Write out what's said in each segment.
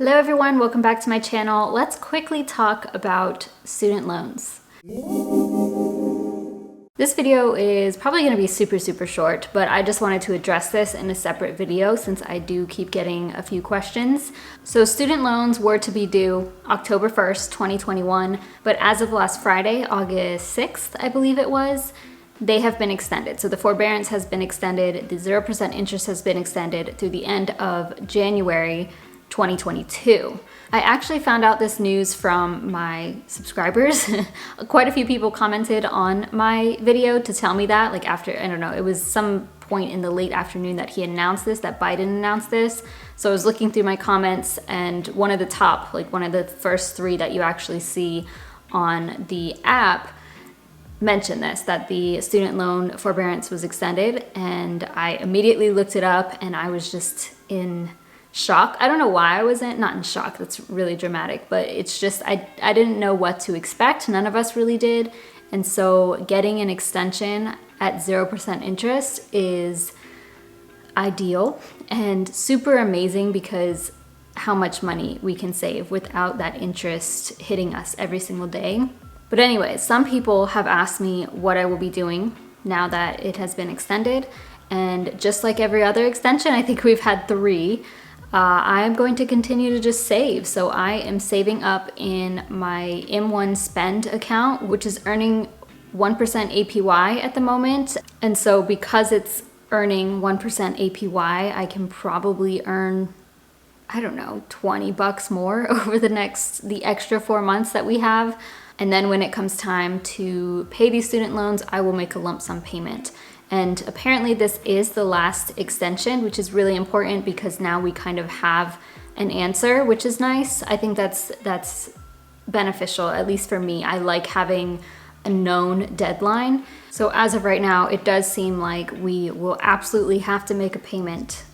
Hello everyone, welcome back to my channel. Let's quickly talk about student loans. This video is probably going to be super short, but I just wanted to address this in a separate video since I do keep getting a few questions. So student loans were to be due October 1st, 2021, but as of last Friday, August 6th, I believe it was, they have been extended. So the forbearance has been extended, the 0% interest has been extended through the end of January 2022. I actually found out this news from my subscribers. Quite a few people commented on my video to tell me that, like after, I don't know, it was some point in the late afternoon that he announced this, that Biden announced this. So I was looking through my comments and one of the top, like one of the first three that you actually see on the app mentioned this, that the student loan forbearance was extended, and I immediately looked it up and I was just in shock. I don't know why I wasn't, not in shock, that's really dramatic, but it's just, I didn't know what to expect. None of us really did. And so getting an extension at 0% interest is ideal and super amazing because how much money we can save without that interest hitting us every single day. But anyway, some people have asked me what I will be doing now that it has been extended. And just like every other extension, I think we've had three, I am going to continue to just save. So I am saving up in my M1 spend account, which is earning 1% APY at the moment. And so because it's earning 1% APY, I can probably earn, I don't know, $20 more over the extra 4 months that we have. And then when it comes time to pay these student loans, I will make a lump sum payment. And apparently this is the last extension, which is really important because now we kind of have an answer, which is nice. I think that's beneficial, at least for me. I like having a known deadline. So as of right now, it does seem like we will absolutely have to make a payment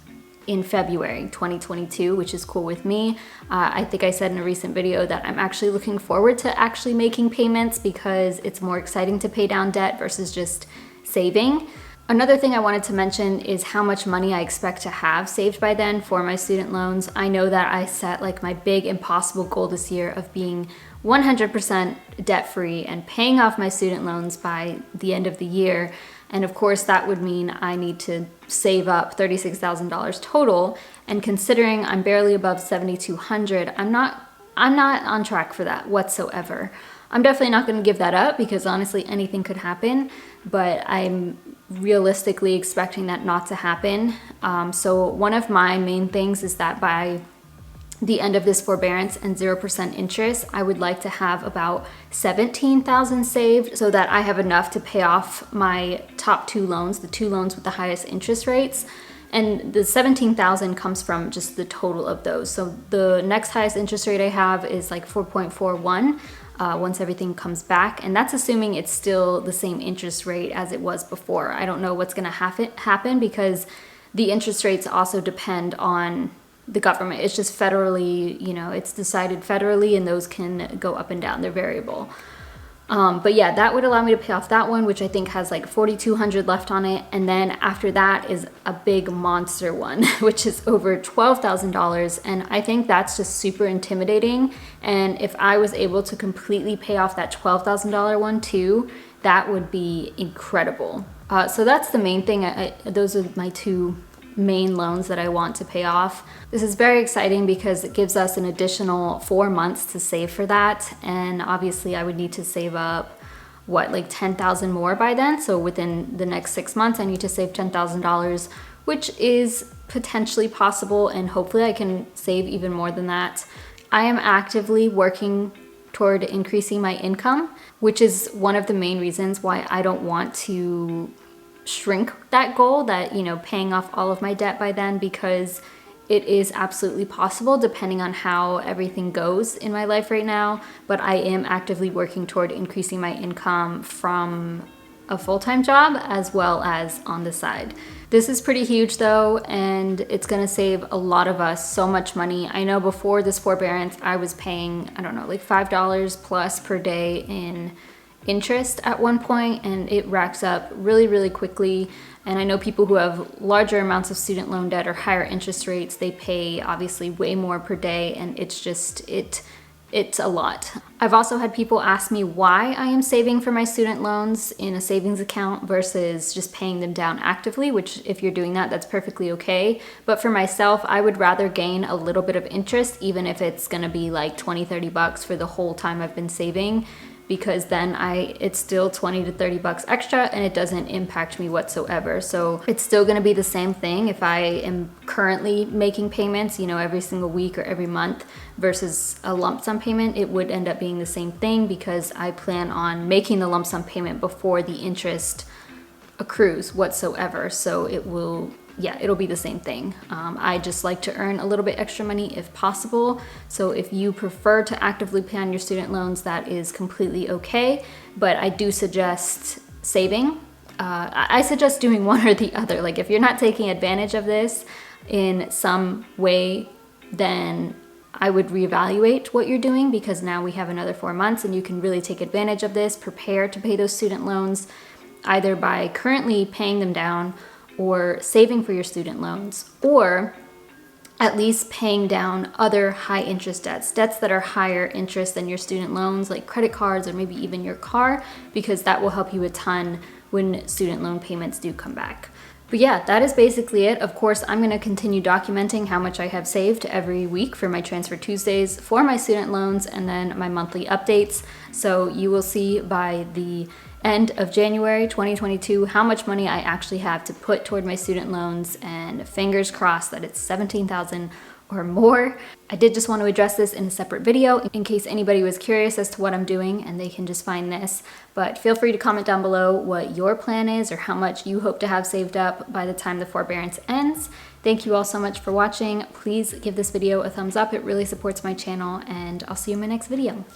in February 2022, which is cool with me. I think I said in a recent video that I'm actually looking forward to actually making payments because it's more exciting to pay down debt versus just saving. Another thing I wanted to mention is how much money I expect to have saved by then for my student loans. I know that I set like my big impossible goal this year of being 100% debt-free and paying off my student loans by the end of the year. And of course that would mean I need to save up $36,000 total. And considering I'm barely above $7,200, I'm not on track for that whatsoever. I'm definitely not going to give that up because honestly anything could happen, but I'm realistically expecting that not to happen. So one of my main things is that by the end of this forbearance and 0% interest, I would like to have about $17,000 saved so that I have enough to pay off my top two loans, the two loans with the highest interest rates. And the $17,000 comes from just the total of those. So the next highest interest rate I have is like 4.41 once everything comes back. And that's assuming it's still the same interest rate as it was before. I don't know what's gonna happen because the interest rates also depend on the government. It's just federally, it's decided federally and those can go up and down, they're variable. But yeah, that would allow me to pay off that one, which I think has like $4,200 left on it. And then after that is a big monster one, which is over $12,000. And I think that's just super intimidating. And if I was able to completely pay off that $12,000 one too, that would be incredible. So that's the main thing. Those are my two main loans that I want to pay off. This is very exciting because it gives us an additional 4 months to save for that. And obviously I would need to save up, like 10,000 more by then. So within the next 6 months, I need to save $10,000, which is potentially possible. And hopefully I can save even more than that. I am actively working toward increasing my income, which is one of the main reasons why I don't want to shrink that goal, that paying off all of my debt by then, because it is absolutely possible depending on how everything goes in my life right now. But I am actively working toward increasing my income from a full-time job as well as on the side. This is pretty huge though, and it's gonna save a lot of us so much money. I know before this forbearance I was paying, I don't know, like $5 plus per day in interest at one point, and it racks up really quickly. And I know people who have larger amounts of student loan debt or higher interest rates, they pay obviously way more per day, and it's just, it's a lot. I've also had people ask me why I am saving for my student loans in a savings account versus just paying them down actively, which if you're doing that, that's perfectly okay. But for myself, I would rather gain a little bit of interest, even if it's gonna be like 20, 30 bucks for the whole time I've been saving, because then it's still 20 to 30 bucks extra and it doesn't impact me whatsoever. So it's still gonna be the same thing if I am currently making payments, every single week or every month versus a lump sum payment. It would end up being the same thing because I plan on making the lump sum payment before the interest accrues whatsoever. So it'll be the same thing. I just like to earn a little bit extra money if possible. So if you prefer to actively pay on your student loans, that is completely okay. But I do suggest saving. I suggest doing one or the other. Like if you're not taking advantage of this in some way, then I would reevaluate what you're doing, because now we have another 4 months and you can really take advantage of this. Prepare to pay those student loans either by currently paying them down or saving for your student loans, or at least paying down other high interest debts that are higher interest than your student loans, like credit cards or maybe even your car, because that will help you a ton when student loan payments do come back. But yeah, that is basically it. Of course, I'm going to continue documenting how much I have saved every week for my Transfer Tuesdays, for my student loans, and then my monthly updates. So you will see by the end of January 2022 how much money I actually have to put toward my student loans, and fingers crossed that it's $17,000 or more. I did just want to address this in a separate video in case anybody was curious as to what I'm doing, and they can just find this. But feel free to comment down below what your plan is or how much you hope to have saved up by the time the forbearance ends. Thank you all so much for watching. Please give this video a thumbs up. It really supports my channel, and I'll see you in my next video.